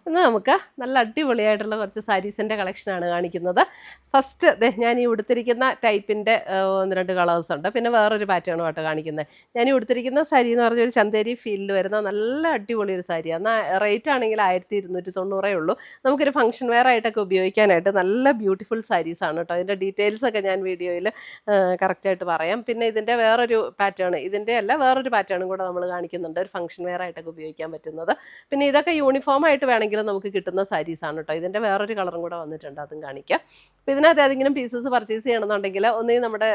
ഇന്ന് നമുക്ക് നല്ല അടിപൊളിയായിട്ടുള്ള കുറച്ച് സാരീസിൻ്റെ കളക്ഷനാണ് കാണിക്കുന്നത്. ഫസ്റ്റ് ഞാൻ ഈ ഉടുത്തിരിക്കുന്ന ടൈപ്പിൻ്റെ 1-2 കളേഴ്സ് ഉണ്ട്. പിന്നെ വേറൊരു പാറ്റേണും ആയിട്ട് കാണിക്കുന്നത്. ഞാൻ ഈ ഉടുത്തിരിക്കുന്ന സാരി എന്ന് പറഞ്ഞൊരു ചന്തേരി ഫീലിൽ വരുന്ന നല്ല അടിപൊളി ഒരു സാരിയാണ്. എന്നാൽ റേറ്റ് ആണെങ്കിൽ 1290 ഉള്ളൂ. നമുക്കൊരു ഫംഗ്ഷൻ വെയർ ആയിട്ടൊക്കെ ഉപയോഗിക്കാനായിട്ട് നല്ല ബ്യൂട്ടിഫുൾ സാരീസാണ് കേട്ടോ. അതിൻ്റെ ഡീറ്റെയിൽസൊക്കെ ഞാൻ വീഡിയോയിൽ കറക്റ്റായിട്ട് പറയാം. പിന്നെ ഇതിൻ്റെ വേറൊരു പാറ്റേൺ, ഇതിൻ്റെ അല്ല വേറൊരു പാറ്റേണും കൂടെ നമ്മൾ കാണിക്കുന്നുണ്ട്, ഒരു ഫംഗ്ഷൻ വെയർ ആയിട്ടൊക്കെ ഉപയോഗിക്കാൻ പറ്റുന്നത്. പിന്നെ ഇതൊക്കെ യൂണിഫോം ആയിട്ട് വേണമെങ്കിൽ നമുക്ക് കിട്ടുന്ന സാരീസാണ് കേട്ടോ. ഇതിൻ്റെ വേറൊരു കളറും കൂടെ വന്നിട്ടുണ്ട്, അതും കാണിക്കാം. അപ്പോൾ ഇതിനകത്ത് ഏതെങ്കിലും പീസസ് പർച്ചേസ് ചെയ്യണമെന്നുണ്ടെങ്കിൽ ഒന്നുകിൽ നമ്മുടെ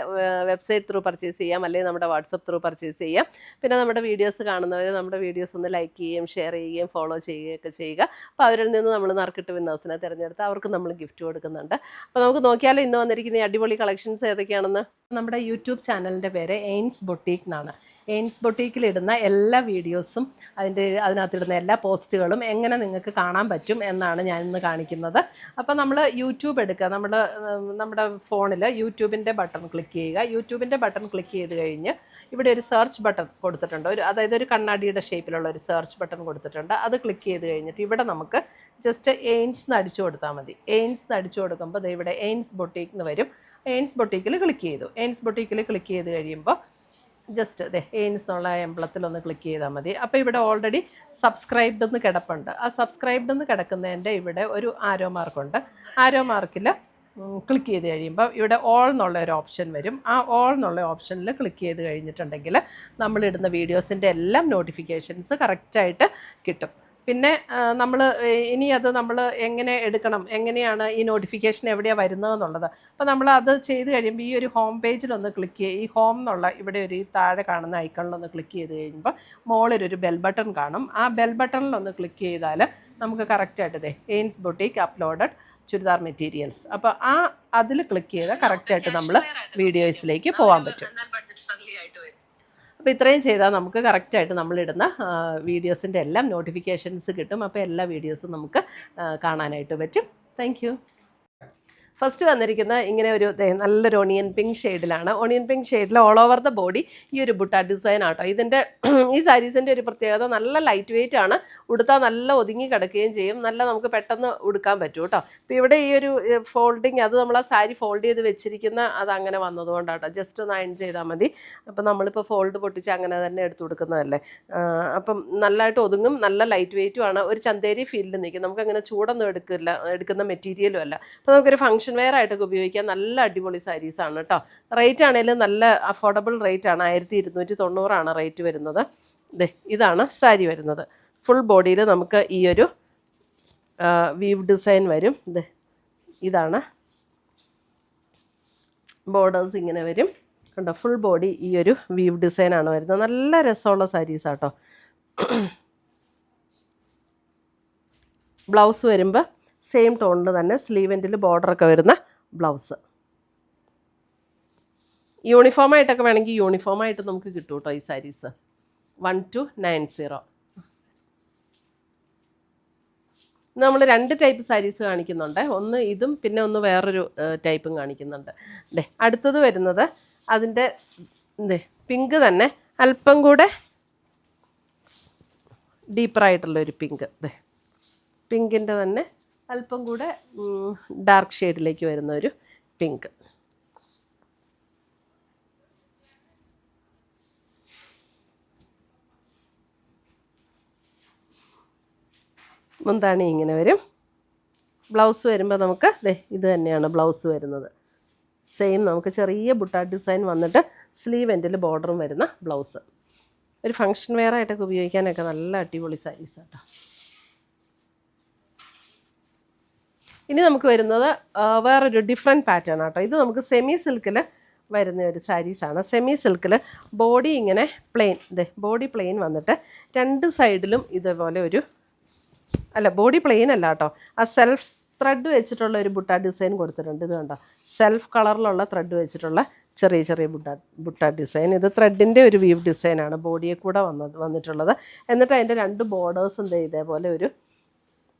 വെബ്സൈറ്റ് ത്രൂ പർച്ചേസ് ചെയ്യാം, അല്ലെങ്കിൽ നമ്മുടെ വാട്സപ്പ് ത്രൂ പർച്ചേസ് ചെയ്യാം. പിന്നെ നമ്മുടെ വീഡിയോസ് കാണുന്നവർ നമ്മുടെ വീഡിയോസ് ഒന്ന് ലൈക്ക് ചെയ്യുകയും ഷെയർ ചെയ്യുകയും ഫോളോ ചെയ്യുകയൊക്കെ ചെയ്യുക. അപ്പോൾ അവരിൽ നിന്ന് നമ്മൾ നറുക്കിട്ട് വിന്നേഴ്സിനെ തിരഞ്ഞെടുത്ത് അവർക്ക് നമ്മൾ ഗിഫ്റ്റ് കൊടുക്കുന്നുണ്ട്. അപ്പോൾ നമുക്ക് നോക്കിയാലോ ഇന്ന് വന്നിരിക്കുന്ന ഈ അടിപൊളി കളക്ഷൻസ് ഏതൊക്കെയാണെന്ന്. നമ്മുടെ യൂട്യൂബ് ചാനലിൻ്റെ പേര് എയിൻസ് ബൊട്ടീക്ക് എന്നാണ്. എയിൻസ് ബൊട്ടീക്കിലിടുന്ന എല്ലാ വീഡിയോസും അതിനകത്തിടുന്ന എല്ലാ പോസ്റ്റുകളും എങ്ങനെ നിങ്ങൾക്ക് കാണാൻ പറ്റും എന്നാണ് ഞാൻ ഇന്ന് കാണിക്കുന്നത്. അപ്പോൾ നമ്മൾ യൂട്യൂബ് എടുക്കുക, നമ്മുടെ ഫോണിൽ യൂട്യൂബിൻ്റെ ബട്ടൺ ക്ലിക്ക് ചെയ്യുക. യൂട്യൂബിൻ്റെ ബട്ടൺ ക്ലിക്ക് ചെയ്ത് കഴിഞ്ഞ് ഇവിടെ ഒരു സെർച്ച് ബട്ടൺ കൊടുത്തിട്ടുണ്ട്, അതായത് ഒരു കണ്ണാടിയുടെ ഷേപ്പിലുള്ള ഒരു സെർച്ച് ബട്ടൺ കൊടുത്തിട്ടുണ്ട്. അത് ക്ലിക്ക് ചെയ്ത് കഴിഞ്ഞിട്ട് ഇവിടെ നമുക്ക് ജസ്റ്റ് എയിൻസ് എന്ന് അടിച്ചു കൊടുത്താൽ മതി. എയിൻസ് എന്ന് അടിച്ചു കൊടുക്കുമ്പോൾ ഇവിടെ എയിൻസ് ബൊട്ടീക്ക് എന്ന് വരും. എയിൻസ് ബൊട്ടീക്കിൽ ക്ലിക്ക് ചെയ്തു. എയിൻസ് ബൊട്ടീക്കിൽ ക്ലിക്ക് ചെയ്ത് കഴിയുമ്പോൾ ജസ്റ്റ് എയിൻസ് എന്നുള്ള എംബ്ലത്തിലൊന്ന് ക്ലിക്ക് ചെയ്താൽ മതി. അപ്പോൾ ഇവിടെ ഓൾറെഡി സബ്സ്ക്രൈബ്ഡ് എന്ന് കിടപ്പുണ്ട്. ആ സബ്സ്ക്രൈബ്ഡ് എന്ന് കിടക്കുന്നതിൻ്റെ ഇവിടെ ഒരു ആരോ മാർക്കുണ്ട്. ആരോ മാർക്കിൽ ക്ലിക്ക് ചെയ്ത് കഴിയുമ്പോൾ ഇവിടെ ഓൾ എന്നുള്ള ഒരു ഓപ്ഷൻ വരും. ആ ഓൾ എന്നുള്ള ഓപ്ഷനിൽ ക്ലിക്ക് ചെയ്ത് കഴിഞ്ഞിട്ടുണ്ടെങ്കിൽ നമ്മളിടുന്ന വീഡിയോസിൻ്റെ എല്ലാം നോട്ടിഫിക്കേഷൻസ് കറക്റ്റായിട്ട് കിട്ടും. പിന്നെ നമ്മൾ ഇനി അത് നമ്മൾ എങ്ങനെ എടുക്കണം, എങ്ങനെയാണ് ഈ നോട്ടിഫിക്കേഷൻ എവിടെയാണ് വരുന്നതെന്നുള്ളത്. അപ്പോൾ നമ്മൾ അത് ചെയ്ത് കഴിയുമ്പോൾ ഈ ഒരു ഹോം പേജിലൊന്ന് ക്ലിക്ക് ചെയ്യുക. ഈ ഹോം എന്നുള്ള ഇവിടെ ഒരു താഴെ കാണുന്ന ഐക്കണിലൊന്ന് ക്ലിക്ക് ചെയ്ത് കഴിയുമ്പോൾ മുകളിലൊരു ബെൽ ബട്ടൺ കാണും. ആ ബെൽ ബട്ടണിലൊന്ന് ക്ലിക്ക് ചെയ്താൽ നമുക്ക് കറക്റ്റായിട്ട് എയിൻസ് ബൊട്ടീക്ക് അപ്ലോഡഡ് ചുരിദാർ മെറ്റീരിയൽസ്, അപ്പോൾ അതിൽ ക്ലിക്ക് ചെയ്താൽ കറക്റ്റായിട്ട് നമ്മൾ വീഡിയോസിലേക്ക് പോകാൻ പറ്റും. അപ്പോൾ ഇത്രയും ചെയ്താൽ നമുക്ക് കറക്റ്റായിട്ട് നമ്മളിടുന്ന വീഡിയോസിൻ്റെ എല്ലാം നോട്ടിഫിക്കേഷൻസ് കിട്ടും. അപ്പോൾ എല്ലാ വീഡിയോസും നമുക്ക് കാണാനായിട്ട് പറ്റും. Thank you. ഫസ്റ്റ് വന്നിരിക്കുന്ന ഇങ്ങനെ ഒരു നല്ലൊരു ഓണിയൻ പിങ്ക് ഷെയ്ഡിലാണ്. ഓണിയൻ പിങ്ക് ഷെയ്ഡിൽ ഓൾ ഓവർ ദ ബോഡി ഈ ഒരു ബുട്ട ഡിസൈൻ ആട്ടോ. ഇതിൻ്റെ ഈ സാരീസിൻ്റെ ഒരു പ്രത്യേകത നല്ല ലൈറ്റ് വെയിറ്റ് ആണ്. ഉടുത്താൽ നല്ല ഒതുങ്ങി കിടക്കുകയും ചെയ്യും, നല്ല നമുക്ക് പെട്ടെന്ന് ഉടുക്കാൻ പറ്റും കേട്ടോ. അപ്പോൾ ഇവിടെ ഈ ഒരു ഫോൾഡിങ്, അത് നമ്മൾ ആ സാരി ഫോൾഡ് ചെയ്ത് വെച്ചിരിക്കുന്ന അതങ്ങനെ വന്നതുകൊണ്ടാട്ടോ. ജസ്റ്റ് ഒന്ന് അയൺ ചെയ്താൽ മതി. അപ്പം നമ്മളിപ്പോൾ ഫോൾഡ് പൊട്ടിച്ച് അങ്ങനെ തന്നെ എടുത്ത് കൊടുക്കുന്നതല്ലേ. അപ്പം നല്ലതായിട്ട് ഒതുങ്ങും, നല്ല ലൈറ്റ് വെയിറ്റും ആണ്. ഒരു ചന്തേരി ഫീൽഡിൽ നിൽക്കും, നമുക്കങ്ങനെ ചൂടൊന്നും എടുക്കുന്ന മെറ്റീരിയലും അല്ല. അപ്പോൾ നമുക്കൊരു ഫംഗ്ഷൻ വെയർ ആയിട്ടൊക്കെ ഉപയോഗിക്കാൻ നല്ല അടിപൊളി സാരീസാണ് കേട്ടോ. റേറ്റ് ആണെങ്കിലും നല്ല അഫോർഡബിൾ റേറ്റ് ആണ്. 1290 റേറ്റ് വരുന്നത്. ഇതാണ് സാരി വരുന്നത്. ഫുൾ ബോഡിയിൽ നമുക്ക് ഈ ഒരു വീവ് ഡിസൈൻ വരും. ഇതാണ് ബോർഡേഴ്സ് ഇങ്ങനെ വരും കണ്ടോ. ഫുൾ ബോഡി ഈ ഒരു വീവ് ഡിസൈനാണ് വരുന്നത്. നല്ല രസമുള്ള സാരീസാട്ടോ. ബ്ലൗസ് വരുമ്പോൾ സെയിം ടോണിൽ തന്നെ സ്ലീവ് എൻഡിൽ ബോർഡറൊക്കെ വരുന്ന ബ്ലൗസ്. യൂണിഫോമായിട്ടൊക്കെ വേണമെങ്കിൽ യൂണിഫോമായിട്ട് നമുക്ക് കിട്ടും കേട്ടോ ഈ സാരീസ്. 1290. നമ്മൾ 2 ടൈപ്പ് സാരീസ് കാണിക്കുന്നുണ്ട്. ഒന്ന് ഇതും പിന്നെ ഒന്ന് വേറൊരു ടൈപ്പും കാണിക്കുന്നുണ്ട്. അടുത്തത് വരുന്നത് അതിൻ്റെ പിങ്ക് തന്നെ അല്പം കൂടെ ഡീപ്പറായിട്ടുള്ളൊരു പിങ്ക്. പിങ്കിൻ്റെ തന്നെ അല്പം കൂടെ ഡാർക്ക് ഷെയ്ഡിലേക്ക് വരുന്ന ഒരു പിങ്ക്. മുന്താണി ഇങ്ങനെ വരും. ബ്ലൗസ് വരുമ്പോൾ നമുക്ക് ഇത് തന്നെയാണ് ബ്ലൗസ് വരുന്നത്. സെയിം നമുക്ക് ചെറിയ ബുട്ട ഡിസൈൻ വന്നിട്ട് സ്ലീവ് എൻഡിൽ ബോർഡറും വരുന്ന ബ്ലൗസ്. ഒരു ഫംഗ്ഷൻ വെയർ ആയിട്ടൊക്കെ ഉപയോഗിക്കാനൊക്കെ നല്ല അടിപൊളി സാരീസ് കേട്ടോ. ഇനി നമുക്ക് വരുന്നത് വേറൊരു ഡിഫറെൻറ്റ് പാറ്റേൺ ആട്ടോ. ഇത് നമുക്ക് സെമി സിൽക്കിൽ വരുന്ന ഒരു സാരീസാണ്. സെമി സിൽക്കിൽ ബോഡി ഇങ്ങനെ പ്ലെയിൻ, ബോഡി പ്ലെയിൻ വന്നിട്ട് 2 സൈഡിലും ഇതേപോലെ ബോഡി പ്ലെയിൻ അല്ല കേട്ടോ. ആ സെൽഫ് ത്രെഡ് വെച്ചിട്ടുള്ള ഒരു ബുട്ട ഡിസൈൻ കൊടുത്തിട്ടുണ്ട്. ഇത് കണ്ടോ, സെൽഫ് കളറിലുള്ള ത്രെഡ് വെച്ചിട്ടുള്ള ചെറിയ ചെറിയ ബുട്ട ഡിസൈൻ. ഇത് ത്രെഡിൻ്റെ ഒരു വീവ് ഡിസൈനാണ് ബോഡിയെ കൂടെ വന്നിട്ടുള്ളത്. എന്നിട്ട് അതിൻ്റെ 2 ബോർഡേഴ്സും ഇതേപോലെ ഒരു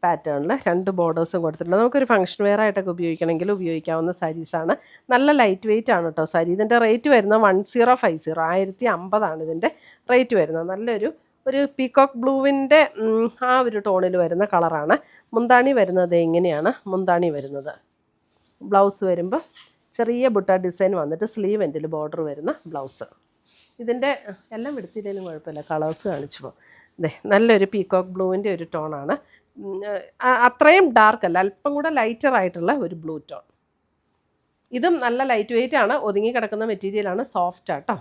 പാറ്റേണിൽ 2 ബോർഡേഴ്സും കൊടുത്തിട്ടുണ്ട്. നമുക്കൊരു ഫംഗ്ഷൻ വെയർ ആയിട്ടൊക്കെ ഉപയോഗിക്കണമെങ്കിൽ ഉപയോഗിക്കാവുന്ന സാരീസാണ്. നല്ല ലൈറ്റ് വെയിറ്റ് ആണ് കേട്ടോ സാരി. ഇതിൻ്റെ റേറ്റ് വരുന്നത് 1050, 1050 ഇതിൻ്റെ റേറ്റ് വരുന്നത്. നല്ലൊരു ഒരു പീകോക്ക് ബ്ലൂവിൻ്റെ ആ ഒരു ടോണിൽ വരുന്ന കളറാണ്. മുന്താണി വരുന്നത് ഇങ്ങനെയാണ് മുന്താണി വരുന്നത്. ബ്ലൗസ് വരുമ്പോൾ ചെറിയ ബുട്ട ഡിസൈൻ വന്നിട്ട് സ്ലീവ് എൻഡിൽ ബോർഡർ വരുന്ന ബ്ലൗസ്. ഇതിൻ്റെ എല്ലാം എടുത്തില്ലെങ്കിലും കുഴപ്പമില്ല, കളേഴ്സ് കാണിച്ചു പോകും. അതെ, നല്ലൊരു പീകോക്ക് ബ്ലൂവിൻ്റെ ഒരു ടോണാണ്. അത്രയും ഡാർക്ക് അല്ല, അല്പം കൂടെ ലൈറ്റർ ആയിട്ടുള്ള ഒരു ബ്ലൂ ടോൺ. ഇതും നല്ല ലൈറ്റ് വെയിറ്റ് ആണ്, ഒതുങ്ങി കിടക്കുന്ന മെറ്റീരിയലാണ്, സോഫ്റ്റ് ആട്ടോ.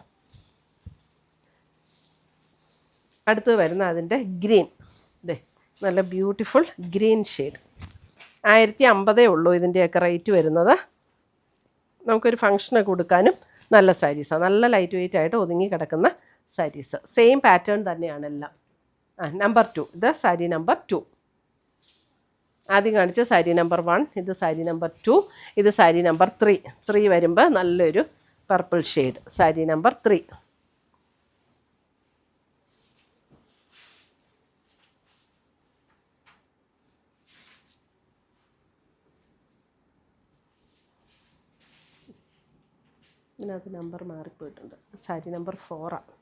അടുത്ത് വരുന്ന അതിൻ്റെ ഗ്രീൻ. ഇതേ നല്ല ബ്യൂട്ടിഫുൾ ഗ്രീൻ ഷെയ്ഡ്. 1050 ഉള്ളൂ ഇതിൻ്റെയൊക്കെ റേറ്റ് വരുന്നത്. നമുക്കൊരു ഫങ്ഷനൊക്കെ കൊടുക്കാനും നല്ല സാരീസാണ്. നല്ല ലൈറ്റ് വെയിറ്റ് ആയിട്ട് ഒതുങ്ങി കിടക്കുന്ന സാരീസ്. സെയിം പാറ്റേൺ തന്നെയാണ് എല്ലാം. നമ്പർ 2, ഇത് സാരി നമ്പർ 2. ആദ്യം കാണിച്ച സാരി നമ്പർ 1, ഇത് സാരി നമ്പർ 2, ഇത് സാരി നമ്പർ 3 വരുമ്പോൾ നല്ലൊരു പർപ്പിൾ ഷെയ്ഡ്. സാരി നമ്പർ 3. ഇതിനകത്ത് നമ്പർ മാറിപ്പോയിട്ടുണ്ട്. സാരി നമ്പർ 4ആണ്.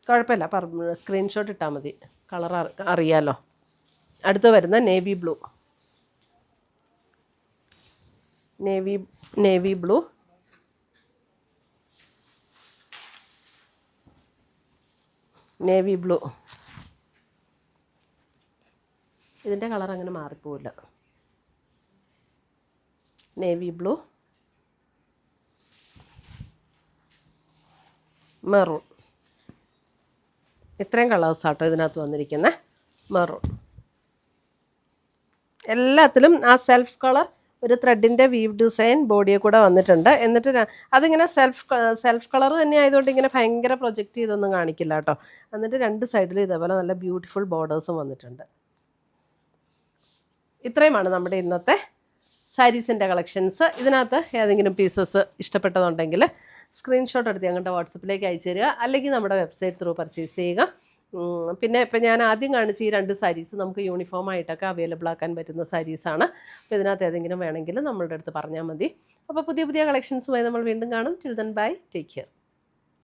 കുഴപ്പമില്ല, സ്ക്രീൻഷോട്ട് ഇട്ടാൽ മതി, കളർ അറിയാലോ. അടുത്ത് വരുന്ന navy blue. Navy blue, navy blue. ഇതിൻ്റെ കളർ അങ്ങനെ മാറിപ്പോവില്ല. Navy blue, maroon. ഇത്രയും കളേഴ്സാട്ടോ ഇതിനകത്ത് വന്നിരിക്കുന്നത്. മെറൂൺ. എല്ലാത്തിലും ആ സെൽഫ് കളർ ഒരു ത്രെഡിൻ്റെ വീവ് ഡിസൈൻ ബോഡിയെ കൂടെ വന്നിട്ടുണ്ട്. എന്നിട്ട് അതിങ്ങനെ സെൽഫ് കളർ തന്നെ ആയതുകൊണ്ട് ഇങ്ങനെ ഭയങ്കര പ്രൊജക്റ്റ് ചെയ്തൊന്നും കാണിക്കില്ല കേട്ടോ. എന്നിട്ട് 2 സൈഡിലും ഇതേപോലെ നല്ല ബ്യൂട്ടിഫുൾ ബോർഡേഴ്സും വന്നിട്ടുണ്ട്. ഇത്രയുമാണ് നമ്മുടെ ഇന്നത്തെ സാരീസിൻ്റെ കളക്ഷൻസ്. ഇതിനകത്ത് ഏതെങ്കിലും പീസസ് ഇഷ്ടപ്പെട്ടതുണ്ടെങ്കിൽ സ്ക്രീൻഷോട്ട് എടുത്ത് ഞങ്ങളുടെ വാട്സപ്പിലേക്ക് അയച്ചു തരിക, അല്ലെങ്കിൽ നമ്മുടെ വെബ്സൈറ്റ് ത്രൂ പർച്ചേസ് ചെയ്യുക. പിന്നെ ഇപ്പം ഞാൻ ആദ്യം കാണിച്ച ഈ 2 സാരീസ് നമുക്ക് യൂണിഫോമായിട്ടൊക്കെ അവൈലബിൾ ആക്കാൻ പറ്റുന്ന സാരീസാണ്. അപ്പോൾ ഇതിനകത്ത് ഏതെങ്കിലും വേണമെങ്കിൽ നമ്മളുടെ അടുത്ത് പറഞ്ഞാൽ മതി. അപ്പോൾ പുതിയ കളക്ഷൻസുമായി നമ്മൾ വീണ്ടും കാണും. Till then bye, take care.